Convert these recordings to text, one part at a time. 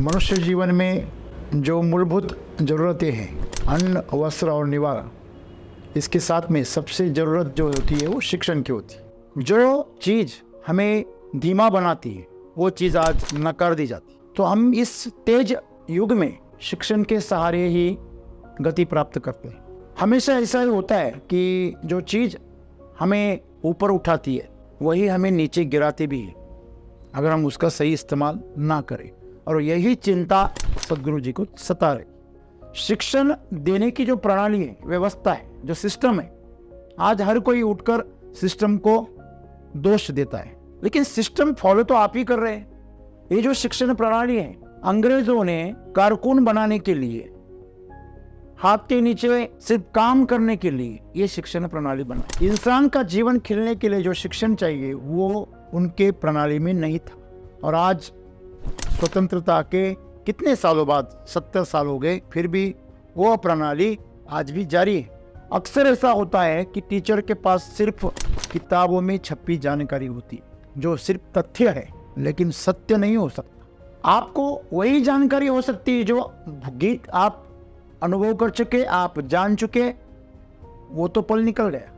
मनुष्य जीवन में जो मूलभूत ज़रूरतें हैं, अन्न, वस्त्र और निवारा, इसके साथ में सबसे ज़रूरत जो होती है वो शिक्षण की होती है। जो चीज़ हमें धीमा बनाती है वो चीज़ आज नकार दी जाती है। तो हम इस तेज युग में शिक्षण के सहारे ही गति प्राप्त करते हैं। हमेशा ऐसा ही होता है कि जो चीज़ हमें ऊपर उठाती है वही हमें नीचे गिराती भी है, अगर हम उसका सही इस्तेमाल ना करें। और यही चिंता सद्गुरु जी को सता रही। शिक्षण देने की जो प्रणाली है, व्यवस्था है, जो सिस्टम है, आज हर कोई उठकर सिस्टम को दोष देता है, लेकिन सिस्टम फॉलो तो आप ही कर रहे हैं। ये जो शिक्षण प्रणाली है, अंग्रेजों ने कारकुन बनाने के लिए, हाथ के नीचे सिर्फ काम करने के लिए ये शिक्षण प्रणाली बना। इंसान का जीवन खिलने के लिए जो शिक्षण चाहिए वो उनके प्रणाली में नहीं था। और आज स्वतंत्रता के कितने सालों बाद, 70 साल हो गए, फिर भी वो प्रणाली आज भी जारी है। अक्सर ऐसा होता है कि टीचर के पास सिर्फ किताबों में छपी जानकारी होती है जो सिर्फ तथ्य है, लेकिन सत्य नहीं हो सकता। आपको वही जानकारी हो सकती है जो गीत आप अनुभव कर चुके, आप जान चुके, वो तो पल निकल गया,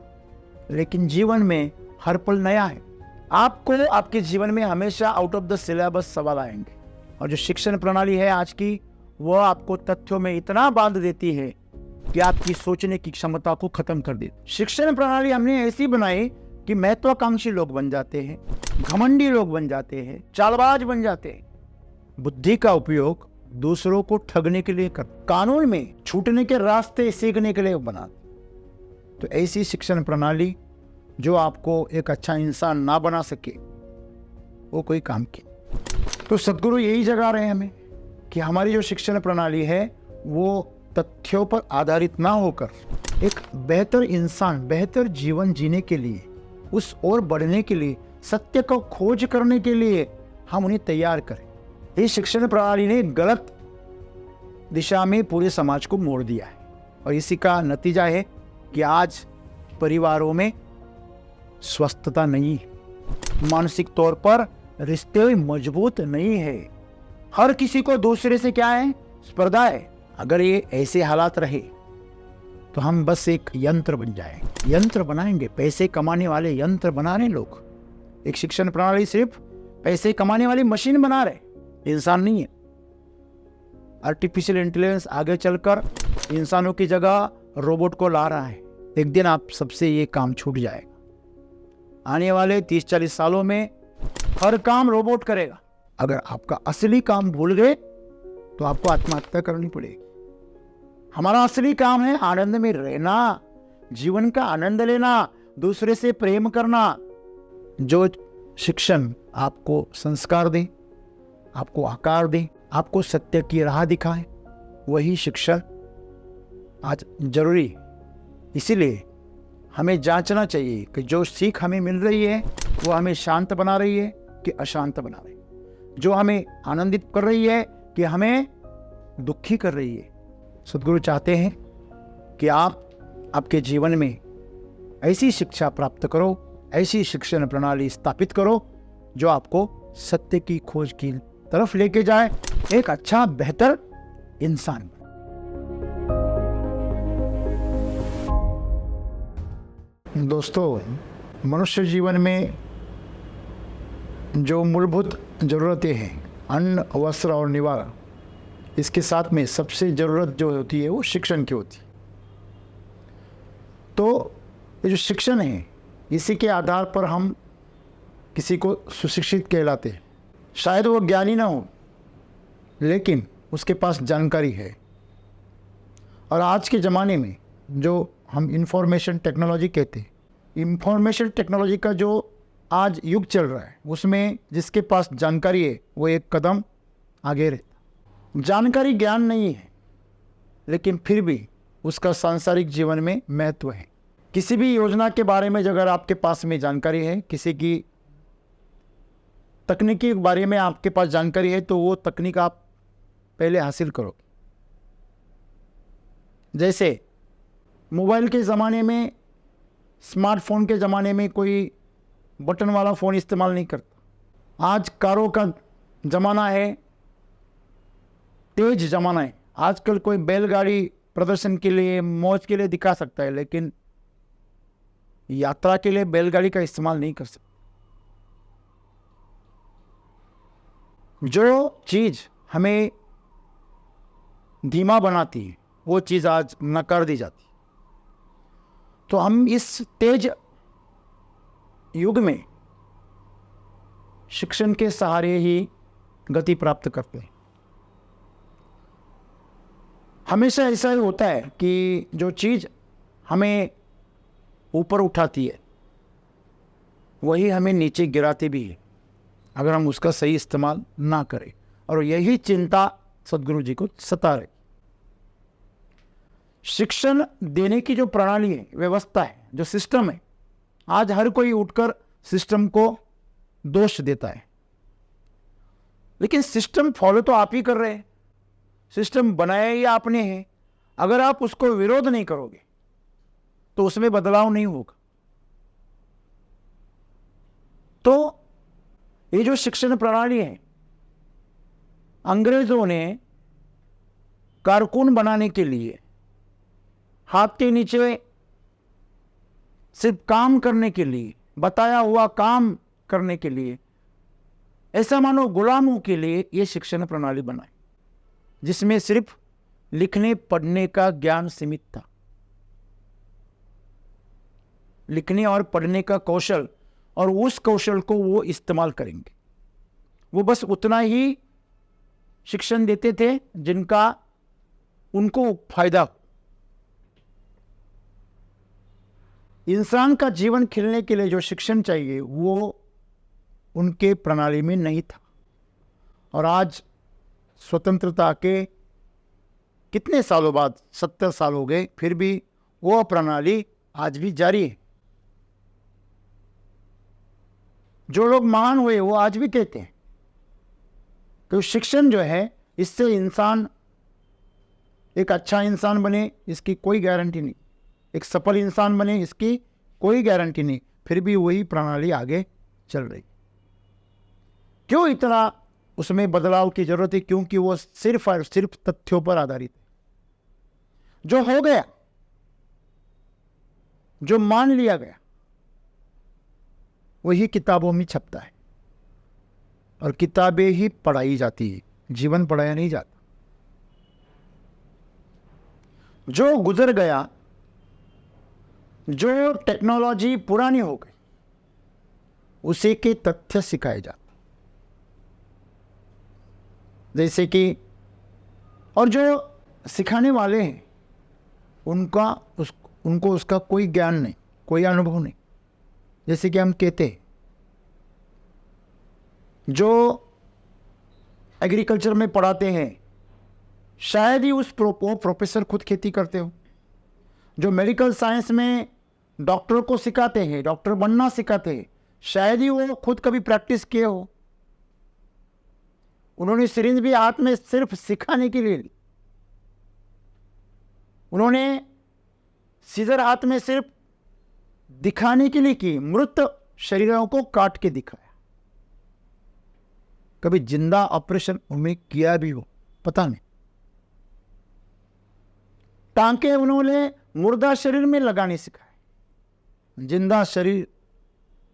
लेकिन जीवन में हर पल नया है। आपको आपके जीवन में हमेशा आउट ऑफ द सिलेबस सवाल आएंगे, और जो शिक्षण प्रणाली है आज की, वह आपको तथ्यों में इतना बांध देती है कि आपकी सोचने की क्षमता को खत्म कर देती। शिक्षण प्रणाली हमने ऐसी बनाई कि महत्वाकांक्षी लोग बन जाते हैं, घमंडी लोग बन जाते हैं, चालबाज बन जाते हैं, बुद्धि का उपयोग दूसरों को ठगने के लिए कर, कानून में छूटने के रास्ते सीखने के लिए बना। तो ऐसी शिक्षण प्रणाली जो आपको एक अच्छा इंसान ना बना सके, वो कोई काम की। तो सद्गुरु यही जगा रहे हैं हमें कि हमारी जो शिक्षण प्रणाली है वो तथ्यों पर आधारित ना होकर एक बेहतर इंसान, बेहतर जीवन जीने के लिए, उस ओर बढ़ने के लिए, सत्य को खोज करने के लिए हम उन्हें तैयार करें। इस शिक्षण प्रणाली ने गलत दिशा में पूरे समाज को मोड़ दिया है, और इसी का नतीजा है कि आज परिवारों में स्वस्थता नहीं है, मानसिक तौर पर रिश्ते मजबूत नहीं है, हर किसी को दूसरे से क्या है, स्पर्धा है। अगर ये ऐसे हालात रहे तो हम बस एक यंत्र बन जाए, यंत्र बनाएंगे, पैसे कमाने वाले यंत्र बना रहे लोग। एक शिक्षण प्रणाली सिर्फ पैसे कमाने वाली मशीन बना रहे, इंसान नहीं है। आर्टिफिशियल इंटेलिजेंस आगे चलकर इंसानों की जगह रोबोट को ला रहा है। एक दिन आप सबसे ये काम छूट जाएगा। आने वाले 30-40 सालों में हर काम रोबोट करेगा। अगर आपका असली काम भूल गए तो आपको आत्महत्या करनी पड़ेगी। हमारा असली काम है आनंद में रहना, जीवन का आनंद लेना, दूसरे से प्रेम करना। जो शिक्षण आपको संस्कार दे, आपको आकार दे, आपको सत्य की राह दिखाए, वही शिक्षण आज जरूरी है। इसीलिए हमें जांचना चाहिए कि जो सीख हमें मिल रही है वो हमें शांत बना रही है कि अशांत बना रही है, जो हमें आनंदित कर रही है कि हमें दुखी कर रही है। सद्गुरु चाहते हैं कि आप आपके जीवन में ऐसी शिक्षा प्राप्त करो, ऐसी शिक्षण प्रणाली स्थापित करो जो आपको सत्य की खोज की तरफ लेके जाए, एक अच्छा बेहतर इंसान बने। दोस्तों, मनुष्य जीवन में जो मूलभूत ज़रूरतें हैं, अन्न, वस्त्र और निवारा, इसके साथ में सबसे ज़रूरत जो होती है वो शिक्षण की होती है। तो ये जो शिक्षण है, इसी के आधार पर हम किसी को सुशिक्षित कहलाते हैं। शायद वो ज्ञानी ना हो, लेकिन उसके पास जानकारी है। और आज के ज़माने में जो हम इंफॉर्मेशन टेक्नोलॉजी कहते हैं, इंफॉर्मेशन टेक्नोलॉजी का जो आज युग चल रहा है, उसमें जिसके पास जानकारी है वो एक कदम आगे रहता। जानकारी ज्ञान नहीं है, लेकिन फिर भी उसका सांसारिक जीवन में महत्व है। किसी भी योजना के बारे में अगर आपके पास में जानकारी है, किसी की तकनीकी के बारे में आपके पास जानकारी है, तो वो तकनीक आप पहले हासिल करो। जैसे मोबाइल के ज़माने में, स्मार्टफोन के ज़माने में कोई बटन वाला फ़ोन इस्तेमाल नहीं करता। आज कारों का ज़माना है, तेज जमाना है। आजकल कोई बैलगाड़ी प्रदर्शन के लिए, मौज के लिए दिखा सकता है, लेकिन यात्रा के लिए बैलगाड़ी का इस्तेमाल नहीं कर सकता। जो चीज हमें धीमा बनाती है वो चीज आज नकार दी जाती है। तो हम इस तेज युग में शिक्षण के सहारे ही गति प्राप्त करते हैं। हमेशा ऐसा ही होता है कि जो चीज हमें ऊपर उठाती है वही हमें नीचे गिराती भी है, अगर हम उसका सही इस्तेमाल ना करें। और यही चिंता सद्गुरु जी को सता रही। शिक्षण देने की जो प्रणाली है, व्यवस्था है, जो सिस्टम है, आज हर कोई उठकर सिस्टम को दोष देता है, लेकिन सिस्टम फॉलो तो आप ही कर रहे हैं। सिस्टम बनाया ही आपने है। अगर आप उसको विरोध नहीं करोगे तो उसमें बदलाव नहीं होगा। तो ये जो शिक्षण प्रणाली है, अंग्रेजों ने कारकुन बनाने के लिए, हाथ के नीचे सिर्फ काम करने के लिए, बताया हुआ काम करने के लिए, ऐसा मानो गुलामों के लिए यह शिक्षण प्रणाली बनाई, जिसमें सिर्फ लिखने पढ़ने का ज्ञान सीमित था। लिखने और पढ़ने का कौशल, और उस कौशल को वो इस्तेमाल करेंगे। वो बस उतना ही शिक्षण देते थे जिनका उनको फायदा हो। इंसान का जीवन खिलने के लिए जो शिक्षण चाहिए वो उनके प्रणाली में नहीं था। और आज स्वतंत्रता के कितने सालों बाद, 70 साल हो गए, फिर भी वो प्रणाली आज भी जारी है। जो लोग महान हुए वो आज भी कहते हैं कि शिक्षण जो है, इससे इंसान एक अच्छा इंसान बने इसकी कोई गारंटी नहीं, एक सफल इंसान बने इसकी कोई गारंटी नहीं, फिर भी वही प्रणाली आगे चल रही। क्यों इतना उसमें बदलाव की जरूरत है? क्योंकि वो सिर्फ और सिर्फ तथ्यों पर आधारित है। जो हो गया, जो मान लिया गया, वही किताबों में छपता है और किताबें ही पढ़ाई जाती है, जीवन पढ़ाया नहीं जाता। जो गुजर गया, जो टेक्नोलॉजी पुरानी हो गई, उसी के तथ्य सिखाए जाते, जैसे कि, और जो सिखाने वाले हैं उनको उसका कोई ज्ञान नहीं, कोई अनुभव नहीं। जैसे कि हम कहते हैं, जो एग्रीकल्चर में पढ़ाते हैं शायद ही वो प्रोफेसर खुद खेती करते हो। जो मेडिकल साइंस में डॉक्टर को सिखाते हैं, डॉक्टर बनना सिखाते हैं, शायद ही वो खुद कभी प्रैक्टिस किए हो। उन्होंने सिरिंज भी हाथ में सिर्फ सिखाने के लिए ली। उन्होंने सीजर हाथ में सिर्फ दिखाने के लिए की, मृत शरीरों को काट के दिखाया। कभी जिंदा ऑपरेशन उन्होंने किया भी हो पता नहीं। टांके उन्होंने मुर्दा शरीर में लगाने सिखाए, जिंदा शरीर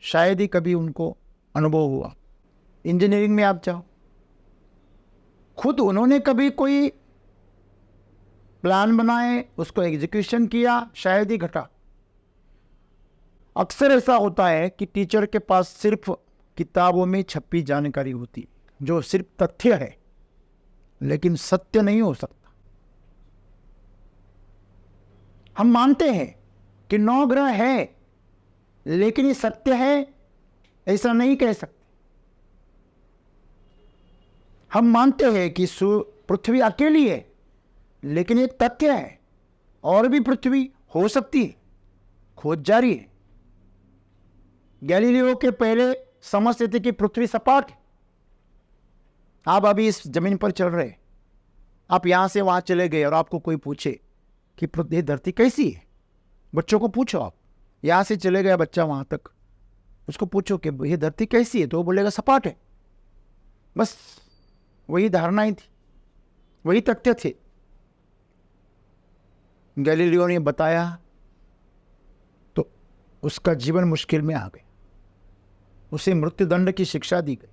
शायद ही कभी उनको अनुभव हुआ। इंजीनियरिंग में आप जाओ, खुद उन्होंने कभी कोई प्लान बनाए, उसको एग्जीक्यूशन किया, शायद ही घटा। अक्सर ऐसा होता है कि टीचर के पास सिर्फ किताबों में छपी जानकारी होती है, जो सिर्फ तथ्य है, लेकिन सत्य नहीं हो सकता। हम मानते हैं कि 9 ग्रह है, लेकिन ये सत्य है ऐसा नहीं कह सकते। हम मानते हैं कि पृथ्वी अकेली है, लेकिन ये तथ्य है, और भी पृथ्वी हो सकती है, खोज जारी है। गैलीलियो के पहले समझते थे कि पृथ्वी सपाट है। आप अभी इस जमीन पर चल रहे, आप यहां से वहां चले गए और आपको कोई पूछे कि ये धरती कैसी है, बच्चों को पूछो। आप यहां से चले गए बच्चा वहां तक, उसको पूछो कि ये धरती कैसी है, तो वो बोलेगा सपाट है। बस वही धारणा ही थी, वही तथ्य थे। गैलीलियो ने बताया तो उसका जीवन मुश्किल में आ गया, उसे मृत्युदंड की शिक्षा दी गई।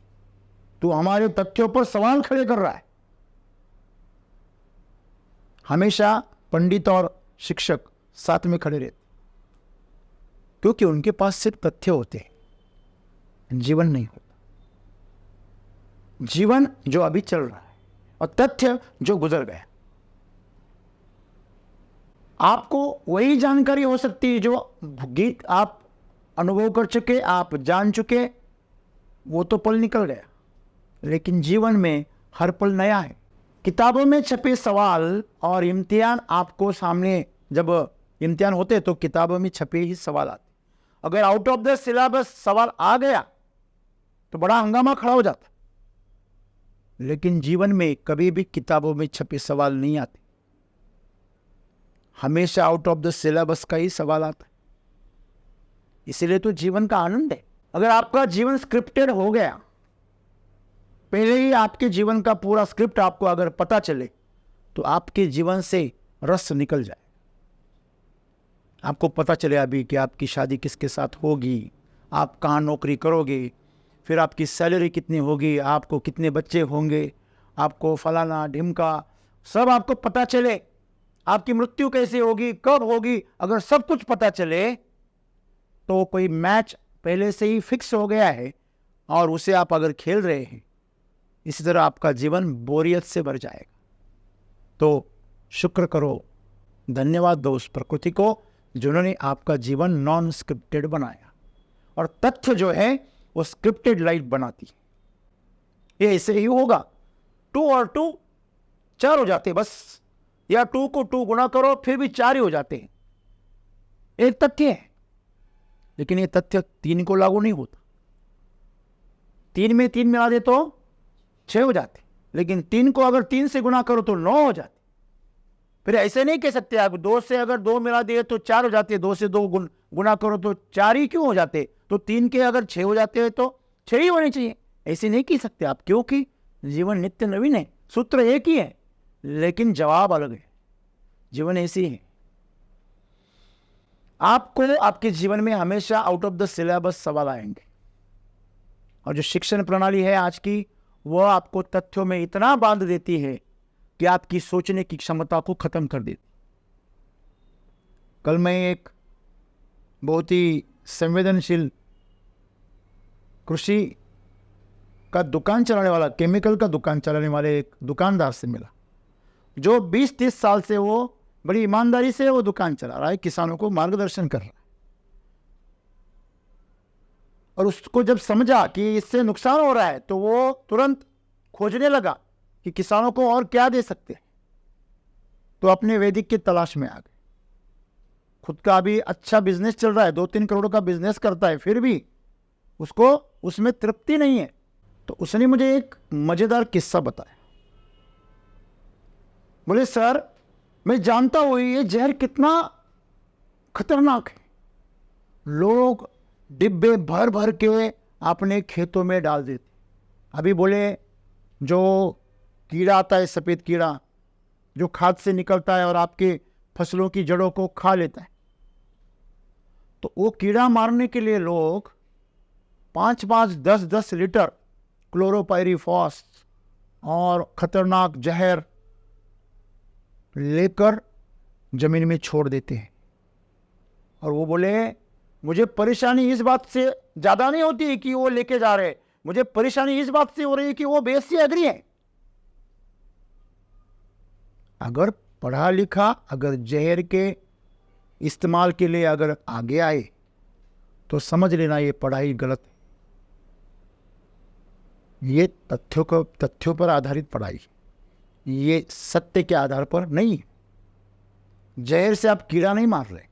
तो हमारे तथ्यों पर सवाल खड़े कर रहा है। हमेशा पंडित और शिक्षक साथ में खड़े रहते, क्योंकि उनके पास सिर्फ तथ्य होते हैं, जीवन नहीं होता। जीवन जो अभी चल रहा है और तथ्य जो गुजर गया। आपको वही जानकारी हो सकती है जो गीत आप अनुभव कर चुके, आप जान चुके, वो तो पल निकल गया, लेकिन जीवन में हर पल नया है। किताबों में छपे सवाल और इम्तिहान आपको सामने, जब इम्तिहान होते तो किताबों में छपे ही सवाल आते। अगर आउट ऑफ द सिलेबस सवाल आ गया तो बड़ा हंगामा खड़ा हो जाता, लेकिन जीवन में कभी भी किताबों में छपे सवाल नहीं आते, हमेशा आउट ऑफ द सिलेबस का ही सवाल आता है। इसीलिए तो जीवन का आनंद है। अगर आपका जीवन स्क्रिप्टेड हो गया, पहले ही आपके जीवन का पूरा स्क्रिप्ट आपको अगर पता चले, तो आपके जीवन से रस निकल जाए। आपको पता चले अभी कि आपकी शादी किसके साथ होगी, आप कहाँ नौकरी करोगे, फिर आपकी सैलरी कितनी होगी, आपको कितने बच्चे होंगे, आपको फलाना ढिमका सब आपको पता चले, आपकी मृत्यु कैसे होगी, कब होगी। अगर सब कुछ पता चले तो कोई मैच पहले से ही फिक्स हो गया है और उसे आप अगर खेल रहे हैं, इसी तरह आपका जीवन बोरियत से भर जाएगा। तो शुक्र करो, धन्यवाद दो उस प्रकृति को जिन्होंने आपका जीवन नॉन स्क्रिप्टेड बनाया, और तथ्य जो है वो स्क्रिप्टेड लाइफ बनाती है। ये ऐसे ही होगा, 2 और 2 4 हो जाते बस, या 2 को 2 गुना करो फिर भी 4 ही हो जाते हैं। एक तथ्य है, लेकिन ये तथ्य 3 को लागू नहीं होता। 3 में 3 मिला दे तो 6 हो जाते, लेकिन 3 को अगर 3 से गुना करो तो 9 हो जाते। फिर ऐसे नहीं कह सकते आप 2 से अगर 2 मिला दिए तो 4 हो जाते, 2 से 2 गुना करो तो 4 ही क्यों हो जाते, तो 3 के अगर 6 हो जाते हैं तो 6 ही होने चाहिए। ऐसे नहीं कह सकते आप, क्योंकि जीवन नित्य नवीन है, सूत्र एक ही है, लेकिन जवाब अलग है। जीवन ऐसी है। आपको आपके जीवन में हमेशा आउट ऑफ द सिलेबस सवाल आएंगे, और जो शिक्षण प्रणाली है आज की, वह आपको तथ्यों में इतना बांध देती है कि आपकी सोचने की क्षमता को खत्म कर देती। कल मैं एक बहुत ही संवेदनशील कृषि का दुकान चलाने वाला, केमिकल का दुकान चलाने वाले एक दुकानदार से मिला, जो 20-30 साल से वो बड़ी ईमानदारी से वो दुकान चला रहा है, किसानों को मार्गदर्शन कर रहा है। और उसको जब समझा कि इससे नुकसान हो रहा है, तो वो तुरंत खोजने लगा कि किसानों को और क्या दे सकते हैं। तो अपने वैदिक की तलाश में आ गए। खुद का अभी अच्छा बिजनेस चल रहा है, 2-3 करोड़ का बिजनेस करता है, फिर भी उसको उसमें तृप्ति नहीं है। तो उसने मुझे एक मजेदार किस्सा बताया। बोले, सर मैं जानता हूं ये जहर कितना खतरनाक है, लोग डिब्बे भर भर के अपने खेतों में डाल देते। अभी बोले जो कीड़ा आता है, सफ़ेद कीड़ा जो खाद से निकलता है और आपके फसलों की जड़ों को खा लेता है, तो वो कीड़ा मारने के लिए लोग 5-5, 10-10 लीटर क्लोरोपाइरीफॉस और खतरनाक जहर लेकर जमीन में छोड़ देते हैं। और वो बोले, मुझे परेशानी इस बात से ज़्यादा नहीं होती है कि वो लेके जा रहे हैं, मुझे परेशानी इस बात से हो रही है कि वो बेस से एग्री है। अगर पढ़ा लिखा अगर जहर के इस्तेमाल के लिए अगर आगे आए तो समझ लेना ये पढ़ाई गलत है। ये तथ्यों पर आधारित पढ़ाई, ये सत्य के आधार पर नहीं है। जहर से आप कीड़ा नहीं मार रहे,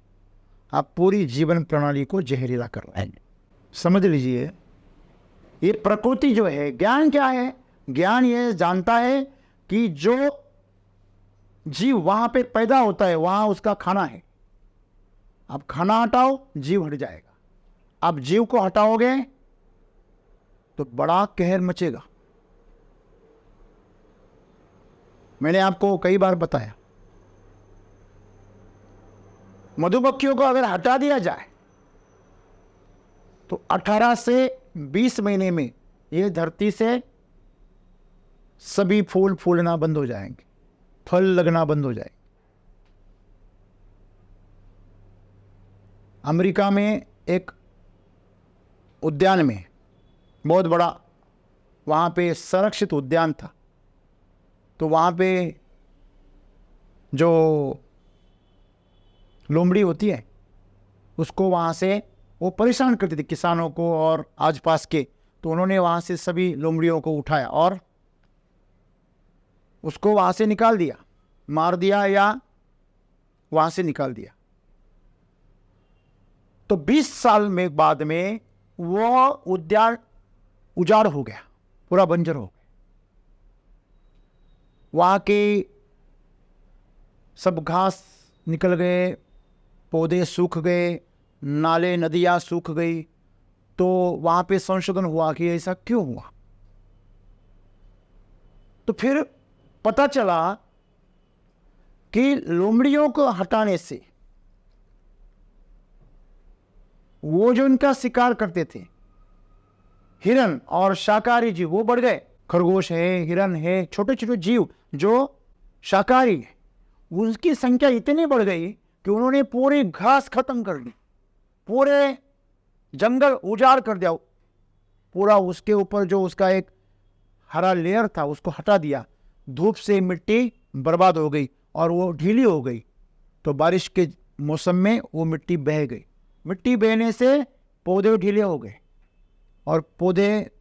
आप पूरी जीवन प्रणाली को जहरीला कर रहे हैं। समझ लीजिए, ये प्रकृति जो है, ज्ञान क्या है? ज्ञान ये जानता है कि जो जीव वहां पे पैदा होता है वहां उसका खाना है। आप खाना हटाओ, जीव हट जाएगा। आप जीव को हटाओगे तो बड़ा कहर मचेगा। मैंने आपको कई बार बताया, मधुमक्खियों को अगर हटा दिया जाए तो 18 से 20 महीने में ये धरती से सभी फूल फूलना बंद हो जाएंगे, फल लगना बंद हो जाएंगे। अमेरिका में एक उद्यान में, बहुत बड़ा वहाँ पे संरक्षित उद्यान था, तो वहाँ पे जो लोमड़ी होती है उसको वहाँ से वो परेशान करती थी किसानों को और आसपास के, तो उन्होंने वहाँ से सभी लोमड़ियों को उठाया और उसको वहाँ से निकाल दिया, मार दिया या वहाँ से निकाल दिया। तो 20 साल में बाद में वो उद्यान उजाड़ हो गया, पूरा बंजर हो गया। वहाँ के सब घास निकल गए, पौधे सूख गए, नाले नदियाँ सूख गई। तो वहाँ पे संशोधन हुआ कि ऐसा क्यों हुआ। तो फिर पता चला कि लोमड़ियों को हटाने से वो जो इनका शिकार करते थे हिरन और शाकाहारी जीव वो बढ़ गए। खरगोश है, हिरन है, छोटे छोटे जीव जो शाकाहारी है, उसकी संख्या इतनी बढ़ गई कि उन्होंने पूरी घास खत्म कर दी, पूरे जंगल उजाड़ कर दिया, पूरा उसके ऊपर जो उसका एक हरा लेयर था उसको हटा दिया। धूप से मिट्टी बर्बाद हो गई और वो ढीली हो गई। तो बारिश के मौसम में वो मिट्टी बह गई, मिट्टी बहने से पौधे ढीले हो गए और पौधे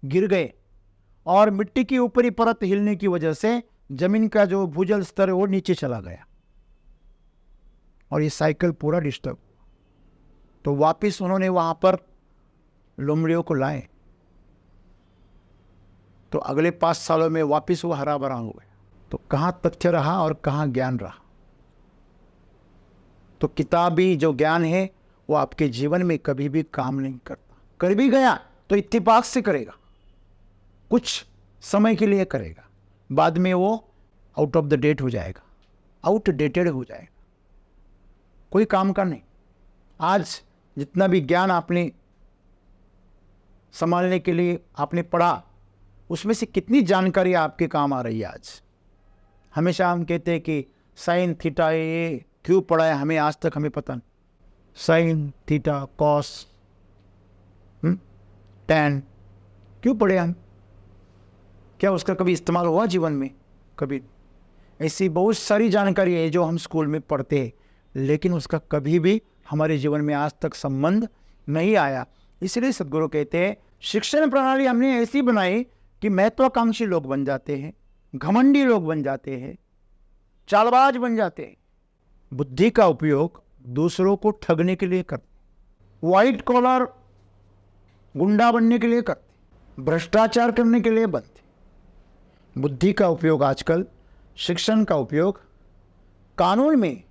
गिर गए और मिट्टी की ऊपरी परत हिलने की वजह से जमीन का जो भूजल स्तर है वो नीचे चला गया और ये साइकिल पूरा डिस्टर्ब। तो वापस उन्होंने वहां पर लोमड़ियों को लाए, तो अगले 5 सालों में वापस वो हरा भरा हो गया। तो कहाँ तथ्य रहा और कहाँ ज्ञान रहा। तो किताबी जो ज्ञान है वो आपके जीवन में कभी भी काम नहीं करता। कर भी गया तो इत्तेफाक से करेगा, कुछ समय के लिए करेगा, बाद में वो आउट ऑफ द डेट हो जाएगा, आउटडेटेड हो जाएगा, कोई काम का नहीं। आज जितना भी ज्ञान आपने संभालने के लिए आपने पढ़ा, उसमें से कितनी जानकारी आपके काम आ रही है आज। हमेशा हम कहते हैं कि साइन थीटा ये क्यों पढ़ा है, हमें आज तक हमें पता नहीं। साइन थीटा कॉस टैन क्यों पढ़े हम, क्या उसका कभी इस्तेमाल हुआ जीवन में? कभी। ऐसी बहुत सारी जानकारी है जो हम स्कूल में पढ़ते हैं, लेकिन उसका कभी भी हमारे जीवन में आज तक संबंध नहीं आया। इसलिए सद्गुरु कहते हैं शिक्षण प्रणाली हमने ऐसी बनाई कि महत्वाकांक्षी लोग बन जाते हैं, घमंडी लोग बन जाते हैं, चालबाज बन जाते हैं, बुद्धि का उपयोग दूसरों को ठगने के लिए करते, व्हाइट कॉलर गुंडा बनने के लिए करते, भ्रष्टाचार करने के लिए बनते। बुद्धि का उपयोग आजकल, शिक्षण का उपयोग कानून में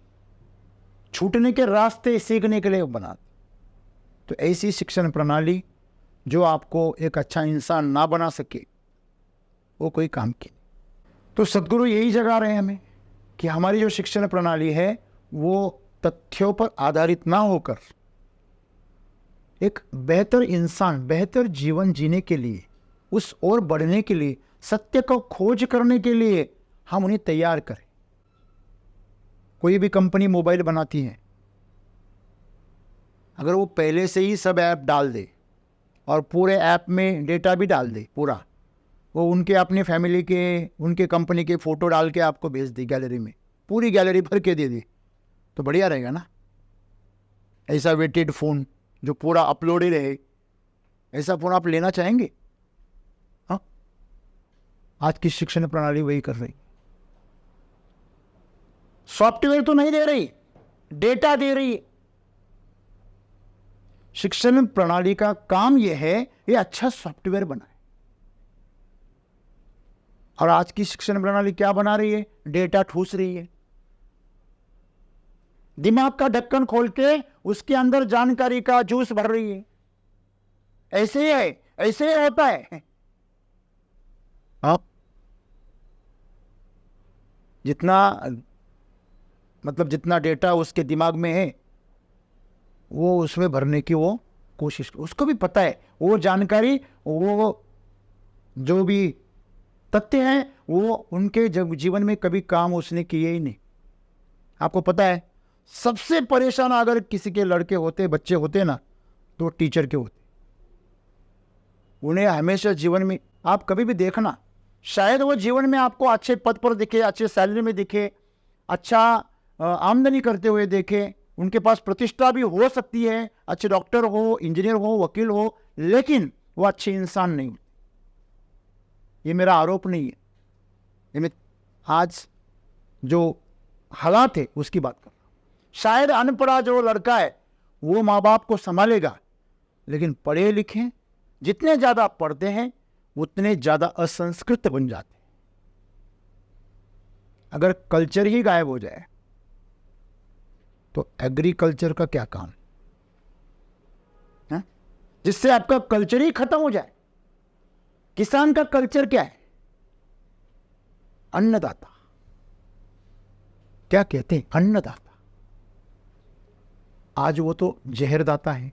छूटने के रास्ते सीखने के लिए बनाते। तो ऐसी शिक्षण प्रणाली जो आपको एक अच्छा इंसान ना बना सके वो कोई काम की। तो सद्गुरु यही जगा रहे हैं हमें कि हमारी जो शिक्षण प्रणाली है वो तथ्यों पर आधारित ना होकर एक बेहतर इंसान, बेहतर जीवन जीने के लिए, उस ओर बढ़ने के लिए, सत्य को खोज करने के लिए हम उन्हें तैयार करें। कोई भी कंपनी मोबाइल बनाती है, अगर वो पहले से ही सब ऐप डाल दे और पूरे ऐप में डेटा भी डाल दे पूरा, वो उनके अपने फैमिली के, उनके कंपनी के फ़ोटो डाल के आपको भेज दे गैलरी में, पूरी गैलरी भर के दे दे, तो बढ़िया रहेगा ना। ऐसा वेटेड फ़ोन जो पूरा अपलोड ही रहे, ऐसा फ़ोन आप लेना चाहेंगे? हाँ, आज की शिक्षण प्रणाली वही कर रही। सॉफ्टवेयर तो नहीं दे रही, डेटा दे रही है। शिक्षण प्रणाली का काम यह है ये अच्छा सॉफ्टवेयर बनाए। और आज की शिक्षण प्रणाली क्या बना रही है? डेटा ठूस रही है, दिमाग का ढक्कन खोल के उसके अंदर जानकारी का जूस भर रही है। ऐसे ही है, ऐसे ही होता है। आप जितना मतलब जितना डेटा उसके दिमाग में है वो उसमें भरने की वो कोशिश, उसको भी पता है वो जानकारी, वो जो भी तथ्य हैं वो उनके जब जीवन में कभी काम उसने किए ही नहीं। आपको पता है सबसे परेशान अगर किसी के लड़के होते, बच्चे होते ना, तो टीचर के होते। उन्हें हमेशा जीवन में आप कभी भी देखना, शायद वो जीवन में आपको अच्छे पद पर दिखे, अच्छे सैलरी में दिखे, अच्छा आमदनी करते हुए देखे, उनके पास प्रतिष्ठा भी हो सकती है, अच्छे डॉक्टर हो, इंजीनियर हो, वकील हो, लेकिन वो अच्छे इंसान नहीं। ये मेरा आरोप नहीं है, ये मैं आज जो हालात है उसकी बात कर रहा हूं। शायद अनपढ़ा जो लड़का है वो माँ बाप को संभालेगा, लेकिन पढ़े लिखे जितने ज्यादा पढ़ते हैं उतने ज्यादा असंस्कृत बन जाते हैं। अगर कल्चर ही गायब हो जाए तो एग्रीकल्चर का क्या काम है? जिससे आपका कल्चर ही खत्म हो जाए। किसान का कल्चर क्या है? अन्नदाता। क्या कहते हैं? अन्नदाता। आज वो तो जहरदाता है।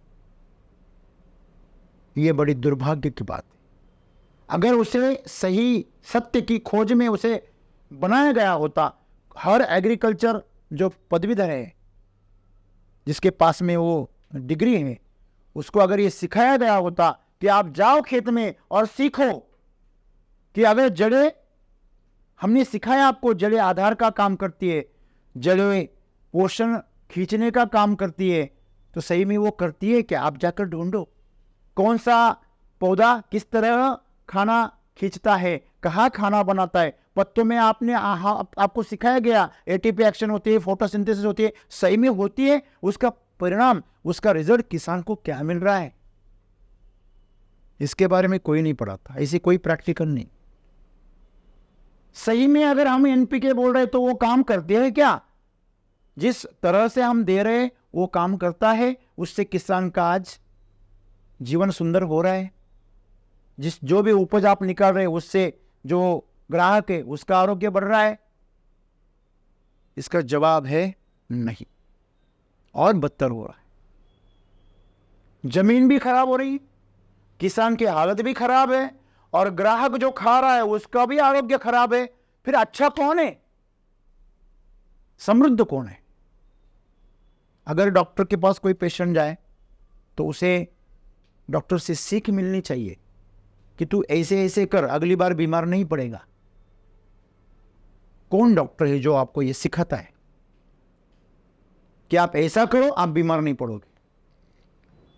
ये बड़ी दुर्भाग्य की बात है। अगर उसे सही सत्य की खोज में उसे बनाया गया होता, हर एग्रीकल्चर जो पदवीधर है, जिसके पास में वो डिग्री है, उसको अगर ये सिखाया गया होता कि आप जाओ खेत में और सीखो कि अगर जड़ें, हमने सिखाया आपको जड़ें आधार का काम करती है, जड़ें पोषण खींचने का काम करती है, तो सही में वो करती है क्या? आप जाकर ढूंढो कौन सा पौधा किस तरह खाना खींचता है, कहाँ खाना बनाता है। पत्तों में आपने आपको सिखाया गया एटीपी एक्शन होती है, फोटोसिंथेसिस होती है, सही में होती है। उसका परिणाम, उसका रिजल्ट किसान को क्या मिल रहा है, इसके बारे में कोई नहीं पढ़ाता। ऐसी कोई प्रैक्टिकल नहीं। सही में अगर हम एनपीके बोल रहे तो वो काम करती है क्या? जिस तरह से हम दे रहे वो काम करता है, उससे किसान का आज जीवन सुंदर हो रहा है। जो भी उपज आप निकाल रहे उससे जो ग्राहक है उसका आरोग्य बढ़ रहा है। इसका जवाब है नहीं, और बदतर हो रहा है। जमीन भी खराब हो रही है, किसान की हालत भी खराब है, और ग्राहक जो खा रहा है उसका भी आरोग्य खराब है। फिर अच्छा कौन है? समृद्ध कौन है? अगर डॉक्टर के पास कोई पेशेंट जाए तो उसे डॉक्टर से सीख मिलनी चाहिए कि तू ऐसे ऐसे कर, अगली बार बीमार नहीं पड़ेगा। कौन डॉक्टर है जो आपको यह सिखाता है कि आप ऐसा करो, आप बीमार नहीं पड़ोगे?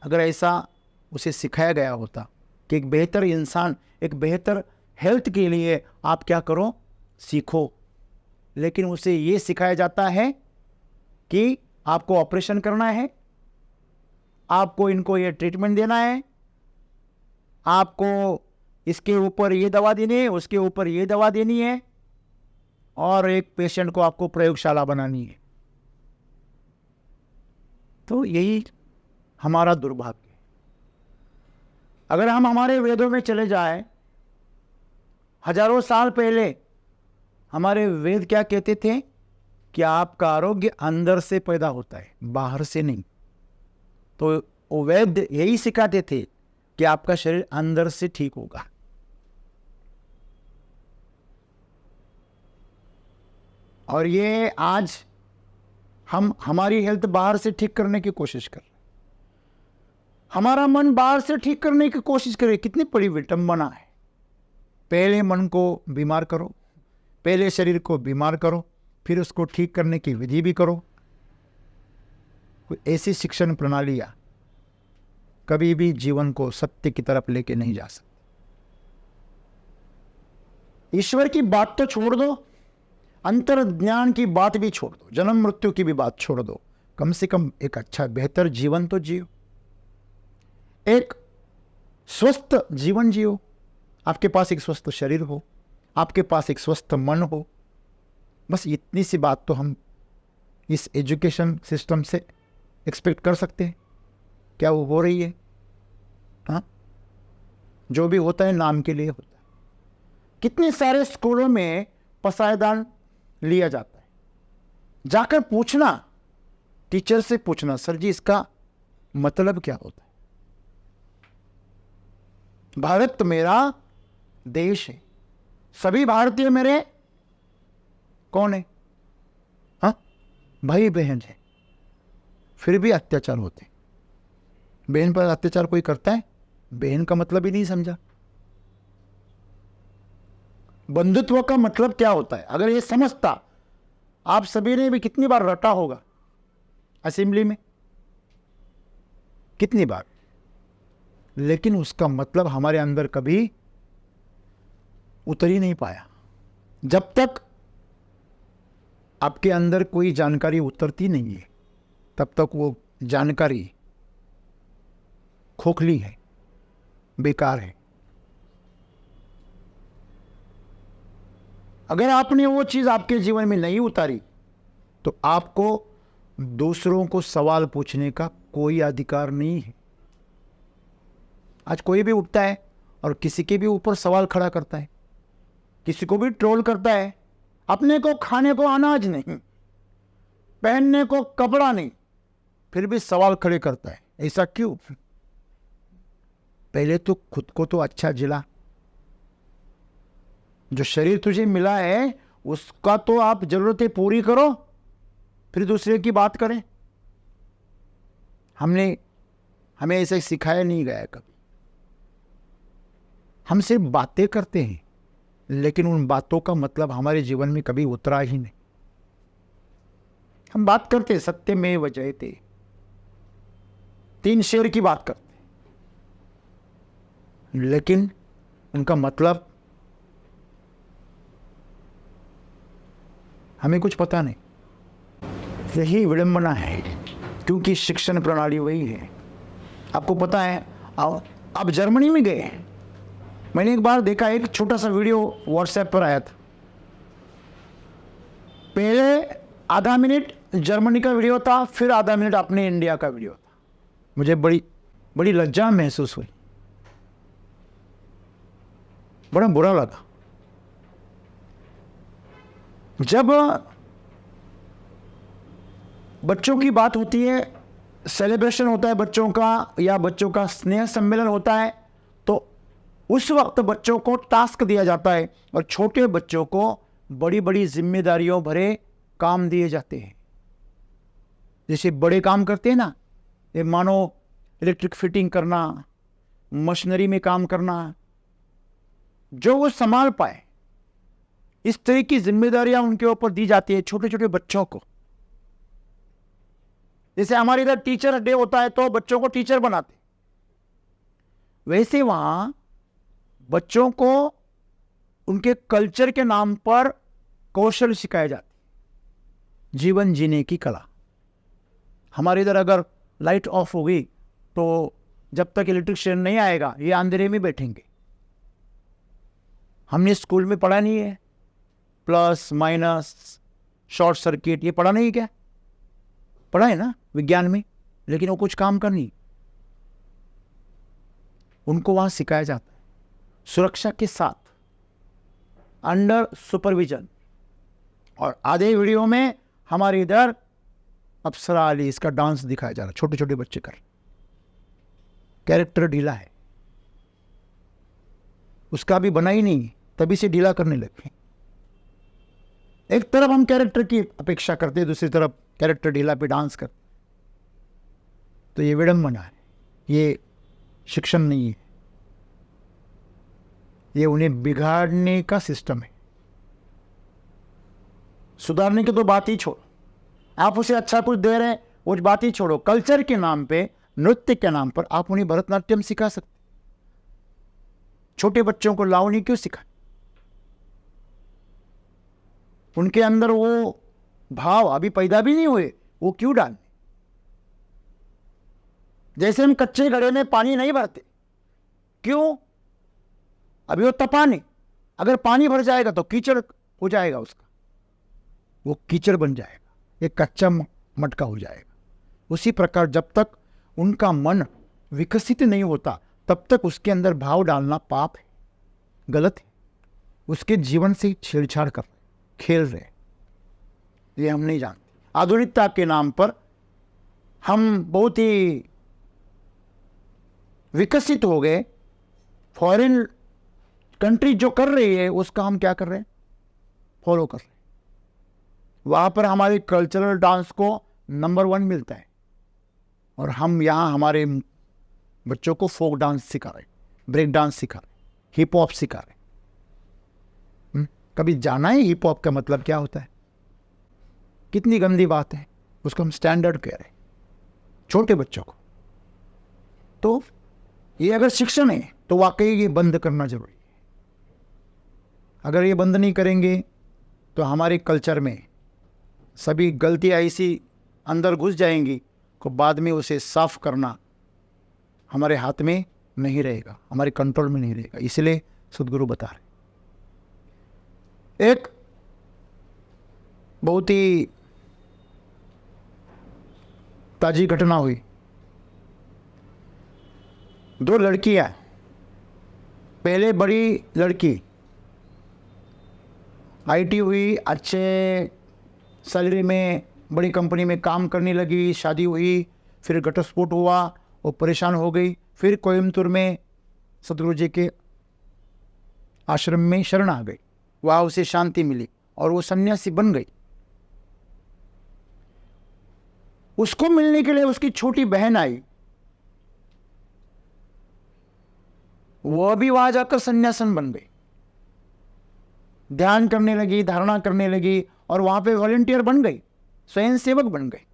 अगर ऐसा उसे सिखाया गया होता कि एक बेहतर इंसान, एक बेहतर हेल्थ के लिए आप क्या करो, सीखो, लेकिन उसे ये सिखाया जाता है कि आपको ऑपरेशन करना है, आपको इनको ये ट्रीटमेंट देना है, आपको इसके ऊपर ये दवा देनी है, उसके ऊपर ये दवा देनी है, और एक पेशेंट को आपको प्रयोगशाला बनानी है। तो यही हमारा दुर्भाग्य है। अगर हम हमारे वेदों में चले जाएं, हजारों साल पहले हमारे वेद क्या कहते थे कि आपका आरोग्य अंदर से पैदा होता है, बाहर से नहीं। तो वो वेद यही सिखाते थे कि आपका शरीर अंदर से ठीक होगा। और ये आज हम हमारी हेल्थ बाहर से ठीक करने की कोशिश कर रहे हैं, हमारा मन बाहर से ठीक करने की कोशिश कर रहे हैं। कितनी बड़ी विडंबना है। पहले मन को बीमार करो, पहले शरीर को बीमार करो, फिर उसको ठीक करने की विधि भी करो। कोई ऐसी शिक्षण प्रणालियां कभी भी जीवन को सत्य की तरफ लेके नहीं जा सकती। ईश्वर की बात तो छोड़ दो, अंतर ज्ञान की बात भी छोड़ दो, जन्म मृत्यु की भी बात छोड़ दो, कम से कम एक अच्छा बेहतर जीवन तो जियो, एक स्वस्थ जीवन जियो। आपके पास एक स्वस्थ शरीर हो, आपके पास एक स्वस्थ मन हो। बस इतनी सी बात तो हम इस एजुकेशन सिस्टम से एक्सपेक्ट कर सकते हैं। क्या वो हो रही है? हाँ, जो भी होता है नाम के लिए होता है। कितने सारे स्कूलों में पसायदान लिया जाता है। जाकर पूछना, टीचर से पूछना, सर जी इसका मतलब क्या होता है। भारत मेरा देश है, सभी भारतीय मेरे कौन है? हाँ, भाई बहन है। फिर भी अत्याचार होते। बहन पर अत्याचार कोई करता है? बहन का मतलब ही नहीं समझा। बंधुत्व का मतलब क्या होता है अगर ये समझता, आप सभी ने भी कितनी बार रटा होगा असेंबली में, कितनी बार, लेकिन उसका मतलब हमारे अंदर कभी उतर ही नहीं पाया। जब तक आपके अंदर कोई जानकारी उतरती नहीं है तब तक वो जानकारी खोखली है, बेकार है। अगर आपने वो चीज आपके जीवन में नहीं उतारी तो आपको दूसरों को सवाल पूछने का कोई अधिकार नहीं है। आज कोई भी उठता है और किसी के भी ऊपर सवाल खड़ा करता है, किसी को भी ट्रोल करता है। अपने को खाने को अनाज नहीं, पहनने को कपड़ा नहीं, फिर भी सवाल खड़े करता है। ऐसा क्यों? पहले तो खुद को तो अच्छा जिला। जो शरीर तुझे मिला है उसका तो आप जरूरतें पूरी करो, फिर दूसरे की बात करें। हमें ऐसे सिखाया नहीं गया कभी। हम सिर्फ बातें करते हैं, लेकिन उन बातों का मतलब हमारे जीवन में कभी उतरा ही नहीं। हम बात करते सत्यमेव जयते, 3 शेर की बात करते, लेकिन उनका मतलब हमें कुछ पता नहीं। यही विडंबना है, क्योंकि शिक्षण प्रणाली वही है। आपको पता है, अब जर्मनी में गए, मैंने एक बार देखा, एक छोटा सा वीडियो व्हाट्सएप पर आया था। पहले आधा मिनट जर्मनी का वीडियो था, फिर आधा मिनट अपने इंडिया का वीडियो था। मुझे बड़ी लज्जा महसूस हुई, बड़ा बुरा लगा। जब बच्चों की बात होती है, सेलिब्रेशन होता है बच्चों का, या बच्चों का स्नेह सम्मेलन होता है, तो उस वक्त बच्चों को टास्क दिया जाता है और छोटे बच्चों को बड़ी बड़ी जिम्मेदारियों भरे काम दिए जाते हैं। जैसे बड़े काम करते हैं ना, ये मानो इलेक्ट्रिक फिटिंग करना, मशीनरी में काम करना, जो वो संभाल पाए, इस तरह की जिम्मेदारियां उनके ऊपर दी जाती है छोटे छोटे बच्चों को। जैसे हमारे इधर टीचर डे होता है तो बच्चों को टीचर बनाते, वैसे वहां बच्चों को उनके कल्चर के नाम पर कौशल सिखाए जाते, जीवन जीने की कला। हमारे इधर अगर लाइट ऑफ हो गई तो जब तक इलेक्ट्रिशियन नहीं आएगा ये अंधेरे में बैठेंगे। हमने स्कूल में पढ़ा नहीं है, प्लस माइनस, शॉर्ट सर्किट, ये पढ़ा नहीं क्या? पढ़ा है ना विज्ञान में, लेकिन वो कुछ काम का नहीं। उनको वहां सिखाया जाता है सुरक्षा के साथ, अंडर सुपरविजन। और आधे वीडियो में हमारे इधर अप्सरा अली इसका डांस दिखाया जा रहा है, छोटे छोटे बच्चे कर। कैरेक्टर ढीला है, उसका भी बना ही नहीं, तभी से ढीला करने लगे। एक तरफ हम कैरेक्टर की अपेक्षा करते, दूसरी तरफ कैरेक्टर ढीला पे डांस करते। तो ये विडंबना है, ये शिक्षण नहीं है, ये उन्हें बिगाड़ने का सिस्टम है। सुधारने की तो बात ही छोड़ो, आप उसे अच्छा कुछ दे रहे हैं वो बात ही छोड़ो। कल्चर के नाम पे, नृत्य के नाम पर आप उन्हें भरतनाट्यम सिखा सकते, छोटे बच्चों को लावनी क्यों सिखाए? उनके अंदर वो भाव अभी पैदा भी नहीं हुए, वो क्यों डालने? जैसे हम कच्चे घड़े में पानी नहीं भरते, क्यों? अभी वो तपा नहीं, अगर पानी भर जाएगा तो कीचड़ हो जाएगा, उसका वो कीचड़ बन जाएगा, एक कच्चा मटका हो जाएगा। उसी प्रकार जब तक उनका मन विकसित नहीं होता तब तक उसके अंदर भाव डालना पाप है, गलत है। उसके जीवन से छेड़छाड़ कर रहे, खेल रहे। ये हम नहीं जानते। आधुनिकता के नाम पर हम बहुत ही विकसित हो गए। फॉरेन कंट्री जो कर रही है उसका हम क्या कर रहे हैं, फॉलो कर रहे हैं। वहां पर हमारे कल्चरल डांस को नंबर 1 मिलता है और हम यहाँ हमारे बच्चों को फोक डांस सिखा रहे, ब्रेक डांस सिखा रहे, हिप हॉप सिखा रहे। कभी जाना है हिप हॉप का मतलब क्या होता है? कितनी गंदी बात है, उसको हम स्टैंडर्ड कह रहे हैं छोटे बच्चों को। तो ये अगर शिक्षण है तो वाकई ये बंद करना जरूरी है। अगर ये बंद नहीं करेंगे तो हमारे कल्चर में सभी गलतियाँ ऐसी अंदर घुस जाएंगी कि बाद में उसे साफ करना हमारे हाथ में नहीं रहेगा, हमारे कंट्रोल में नहीं रहेगा। इसलिए सद्गुरु बता रहे। एक बहुत ही ताजी घटना हुई। 2 लड़कियां, पहले बड़ी लड़की आईटी हुई, अच्छे सैलरी में बड़ी कंपनी में काम करने लगी, शादी हुई, फिर घटस्फोट हुआ, वो परेशान हो गई। फिर कोयम्बतूर में सतगुरु जी के आश्रम में शरण आ गई, वहाँ उसे शांति मिली और वो सन्यासी बन गई। उसको मिलने के लिए उसकी छोटी बहन आई, वो भी वहां जाकर सन्यासन बन गई, ध्यान करने लगी, धारणा करने लगी और वहां पे वॉलंटियर बन गई, स्वयं सेवक बन गई।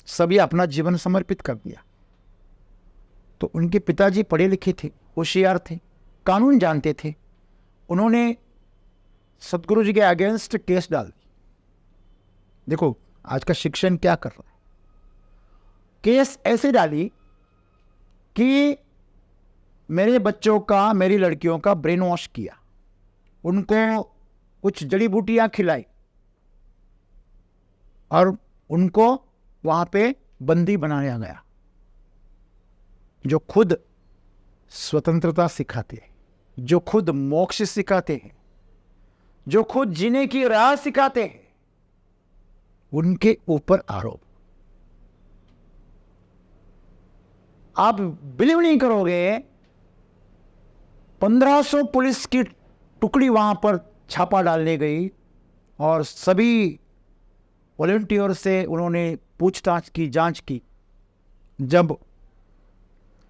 सभी अपना जीवन समर्पित कर दिया। तो उनके पिताजी पढ़े लिखे थे, होशियार थे, कानून जानते थे। उन्होंने सतगुरु जी के अगेंस्ट केस डाल दी। देखो आज का शिक्षण क्या कर रहा है, केस ऐसे डाली कि मेरे बच्चों का, मेरी लड़कियों का ब्रेन वॉश किया, उनको कुछ जड़ी बूटियां खिलाई और उनको वहां पे बंदी बनाया गया। जो खुद स्वतंत्रता सिखाते हैं, जो खुद मोक्ष सिखाते हैं, जो खुद जीने की राह सिखाते हैं, उनके ऊपर आरोप। आप बिलीव नहीं करोगे, 1500 पुलिस की टुकड़ी वहां पर छापा डालने गई और सभी वॉलंटियर से उन्होंने पूछताछ की, जांच की। जब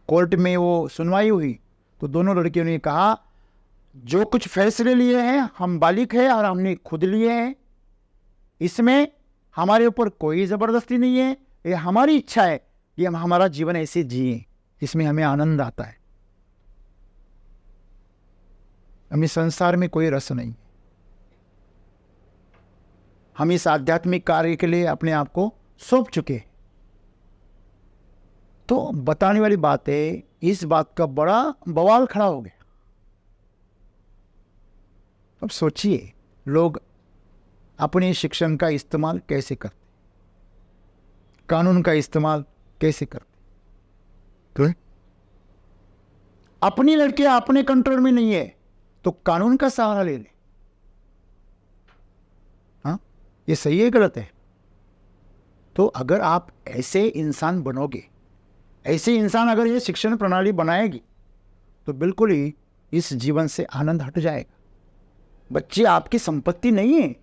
कोर्ट में वो सुनवाई हुई तो दोनों लड़कियों ने कहा जो कुछ फैसले लिए हैं हम बालिग हैं और हमने खुद लिए हैं, इसमें हमारे ऊपर कोई ज़बरदस्ती नहीं है, ये हमारी इच्छा है कि हम हमारा जीवन ऐसे जिए, इसमें हमें आनंद आता है, हमें संसार में कोई रस नहीं। हम इस आध्यात्मिक कार्य के लिए अपने आप को सौंप चुके हैं। तो बताने वाली बात है, इस बात का बड़ा बवाल खड़ा हो गया। अब सोचिए लोग अपने शिक्षण का इस्तेमाल कैसे करते, कानून का इस्तेमाल कैसे करते। तो अपनी लड़कियां अपने कंट्रोल में नहीं है तो कानून का सहारा ले ले। हाँ, ये सही है गलत है? तो अगर आप ऐसे इंसान बनोगे, ऐसे इंसान अगर ये शिक्षण प्रणाली बनाएगी तो बिल्कुल ही इस जीवन से आनंद हट जाएगा। बच्चे आपकी संपत्ति नहीं है।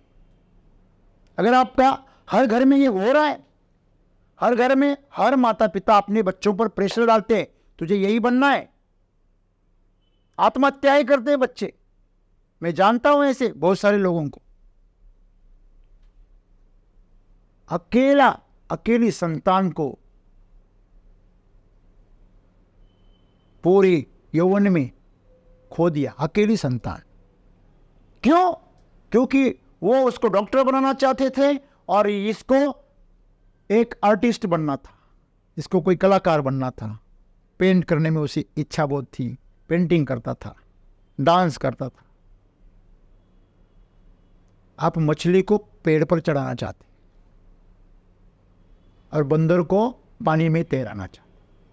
अगर आपका हर घर में ये हो रहा है, हर घर में हर माता पिता अपने बच्चों पर प्रेशर डालते हैं, तुझे यही बनना है, आत्महत्याएं करते हैं बच्चे। मैं जानता हूं ऐसे बहुत सारे लोगों को। अकेली संतान को पूरी यौवन में खो दिया, अकेली संतान। क्यों? क्योंकि वो उसको डॉक्टर बनाना चाहते थे और इसको एक आर्टिस्ट बनना था, इसको कोई कलाकार बनना था, पेंट करने में उसी इच्छा बहुत थी, पेंटिंग करता था, डांस करता था। आप मछली को पेड़ पर चढ़ाना चाहते और बंदर को पानी में तैराना चाहते।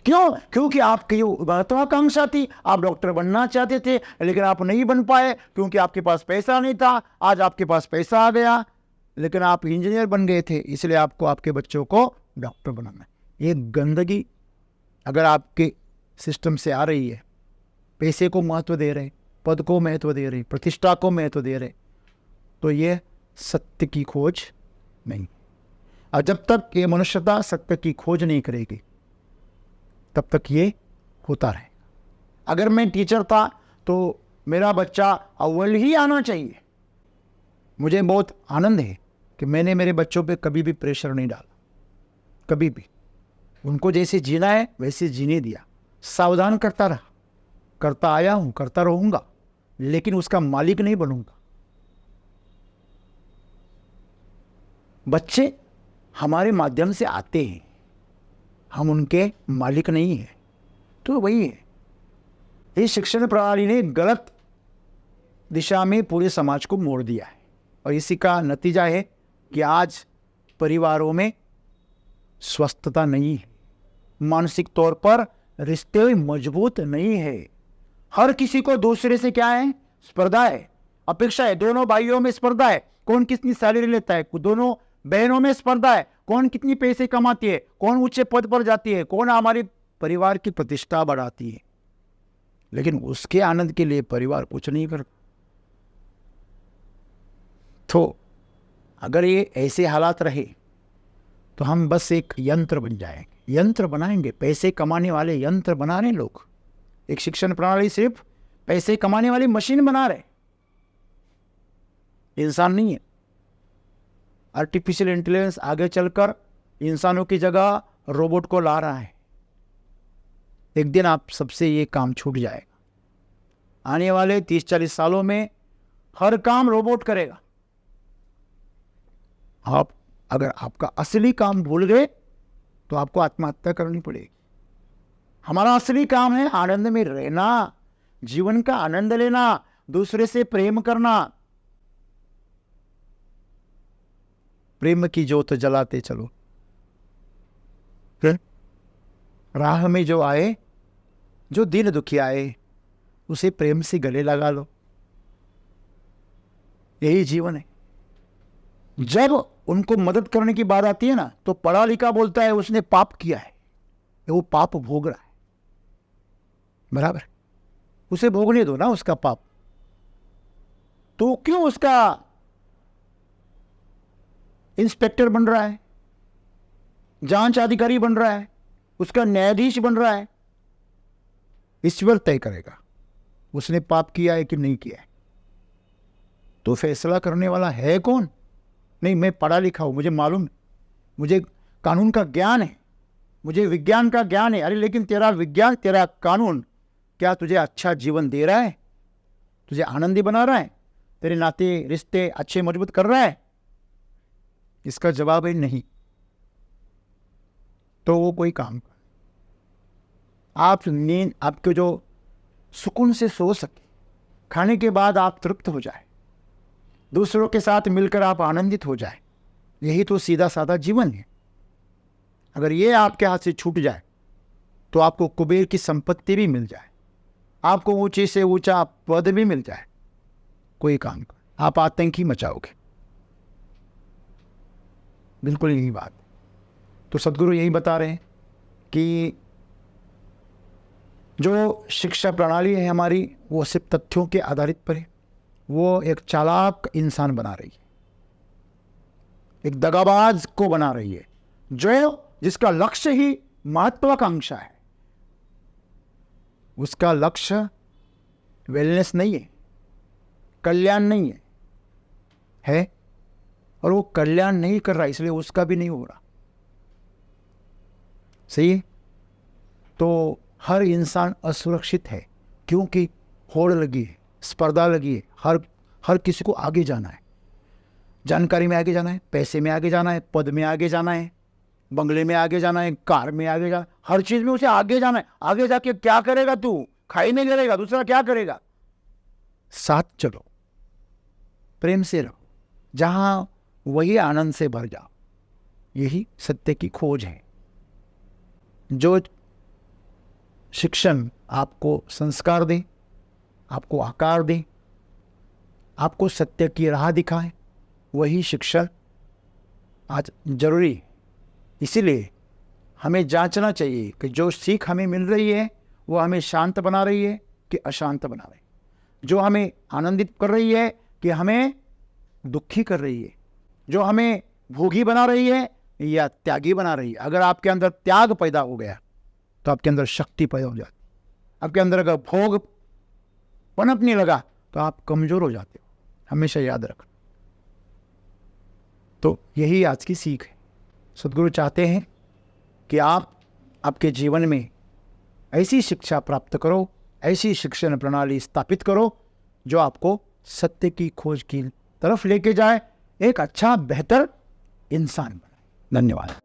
क्यों? क्योंकि आपकी महत्वाकांक्षा थी, आप डॉक्टर बनना चाहते थे लेकिन आप नहीं बन पाए क्योंकि आपके पास पैसा नहीं था। आज आपके पास पैसा आ गया, लेकिन आप इंजीनियर बन गए थे, इसलिए आपको आपके बच्चों को डॉक्टर बनाना है। ये गंदगी अगर आपके सिस्टम से आ रही है, पैसे को महत्व दे रहे, पद को महत्व दे रहे, प्रतिष्ठा को महत्व दे रहे, तो ये सत्य की खोज नहीं। और जब तक ये मनुष्यता सत्य की खोज नहीं करेगी, तब तक ये होता रहेगा। अगर मैं टीचर था तो मेरा बच्चा अव्वल ही आना चाहिए। मुझे बहुत आनंद है कि मैंने मेरे बच्चों पे कभी भी प्रेशर नहीं डाला, कभी भी। उनको जैसे जीना है वैसे जीने दिया, सावधान करता रहा, करता आया हूं, करता रहूंगा, लेकिन उसका मालिक नहीं बनूंगा। बच्चे हमारे माध्यम से आते हैं, हम उनके मालिक नहीं हैं। तो वही है, इस शिक्षण प्रणाली ने गलत दिशा में पूरे समाज को मोड़ दिया है, और इसी का नतीजा है कि आज परिवारों में स्वस्थता नहीं है, मानसिक तौर पर रिश्ते मजबूत नहीं है। हर किसी को दूसरे से क्या है, स्पर्धा है, अपेक्षा है। दोनों भाइयों में स्पर्धा है, कौन कितनी सैलरी लेता है। दोनों बहनों में स्पर्धा है, कौन कितनी पैसे कमाती है, कौन ऊंचे पद पर जाती है, कौन हमारे परिवार की प्रतिष्ठा बढ़ाती है। लेकिन उसके आनंद के लिए परिवार कुछ नहीं करता। तो अगर ये ऐसे हालात रहे तो हम बस एक यंत्र बन जाएंगे, यंत्र बनाएंगे, पैसे कमाने वाले यंत्र बना रहे लोग। एक शिक्षण प्रणाली सिर्फ पैसे कमाने वाली मशीन बना रहे, इंसान नहीं है। आर्टिफिशियल इंटेलिजेंस आगे चलकर इंसानों की जगह रोबोट को ला रहा है। एक दिन आप सबसे ये काम छूट जाएगा। आने वाले 30-40 सालों में हर काम रोबोट करेगा। आप अगर आपका असली काम भूल गए तो आपको आत्महत्या करनी पड़ेगी। हमारा असली काम है आनंद में रहना, जीवन का आनंद लेना, दूसरे से प्रेम करना। प्रेम की ज्योत जलाते चलो, राह में जो आए, जो दिन दुखी आए, उसे प्रेम से गले लगा लो। यही जीवन है। जब उनको मदद करने की बात आती है ना, तो पढ़ा लिखा बोलता है उसने पाप किया है, वो पाप भोग रहा है। बराबर, उसे भोगने दो ना उसका पाप। तो क्यों उसका इंस्पेक्टर बन रहा है, जांच अधिकारी बन रहा है, उसका न्यायाधीश बन रहा है? ईश्वर तय करेगा उसने पाप किया है कि नहीं किया है। तो फैसला करने वाला है कौन? नहीं, मैं पढ़ा लिखा हूं, मुझे मालूम है, मुझे कानून का ज्ञान है, मुझे विज्ञान का ज्ञान है। अरे लेकिन तेरा विज्ञान, तेरा कानून क्या तुझे अच्छा जीवन दे रहा है? तुझे आनंदी बना रहा है? तेरे नाते रिश्ते अच्छे मजबूत कर रहा है? इसका जवाब है नहीं। तो वो कोई काम का, आप नींद, आपके जो सुकून से सो सके, खाने के बाद आप तृप्त हो जाए, दूसरों के साथ मिलकर आप आनंदित हो जाए, यही तो सीधा साधा जीवन है। अगर ये आपके हाथ से छूट जाए तो आपको कुबेर की संपत्ति भी मिल जाए, आपको ऊंचे से ऊंचा पद भी मिल जाए, कोई काम का, आप आतंक ही मचाओगे। बिल्कुल यही बात। तो सदगुरु यही बता रहे हैं कि जो शिक्षा प्रणाली है हमारी, वो सिर्फ तथ्यों के आधारित पर है। वो एक चालाक इंसान बना रही है, एक दगाबाज को बना रही है, जिसका लक्ष्य ही महत्वाकांक्षा है। उसका लक्ष्य वेलनेस नहीं है, कल्याण नहीं है, और वो कल्याण नहीं कर रहा, इसलिए उसका भी नहीं हो रहा। सही है? तो हर इंसान असुरक्षित है, क्योंकि होड़ लगी है, स्पर्धा लगी है। हर किसी को आगे जाना है, जानकारी में आगे जाना है, पैसे में आगे जाना है, पद में आगे जाना है, बंगले में आगे जाना है, कार में आगे जाना है, हर चीज में उसे आगे जाना है। आगे जाके क्या करेगा? तू खाई नहीं करेगा, दूसरा क्या करेगा? साथ चलो, प्रेम से रहो, जहां वही आनंद से भर जाओ। यही सत्य की खोज है। जो शिक्षण आपको संस्कार दे, आपको आकार दे, आपको सत्य की राह दिखाए, वही शिक्षण आज जरूरी, इसीलिए हमें जांचना चाहिए कि जो सीख हमें मिल रही है वो हमें शांत बना रही है कि अशांत बना रही है, जो हमें आनंदित कर रही है कि हमें दुखी कर रही है, जो हमें भोगी बना रही है या त्यागी बना रही है। अगर आपके अंदर त्याग पैदा हो गया तो आपके अंदर शक्ति पैदा हो जाती। आपके अंदर अगर भोग पनपने लगा तो आप कमजोर हो जाते हो, हमेशा याद रखना। तो यही आज की सीख है। सद्गुरु चाहते हैं कि आप आपके जीवन में ऐसी शिक्षा प्राप्त करो, ऐसी शिक्षण प्रणाली स्थापित करो जो आपको सत्य की खोज की तरफ लेके जाए, एक अच्छा बेहतर इंसान बनाए। धन्यवाद।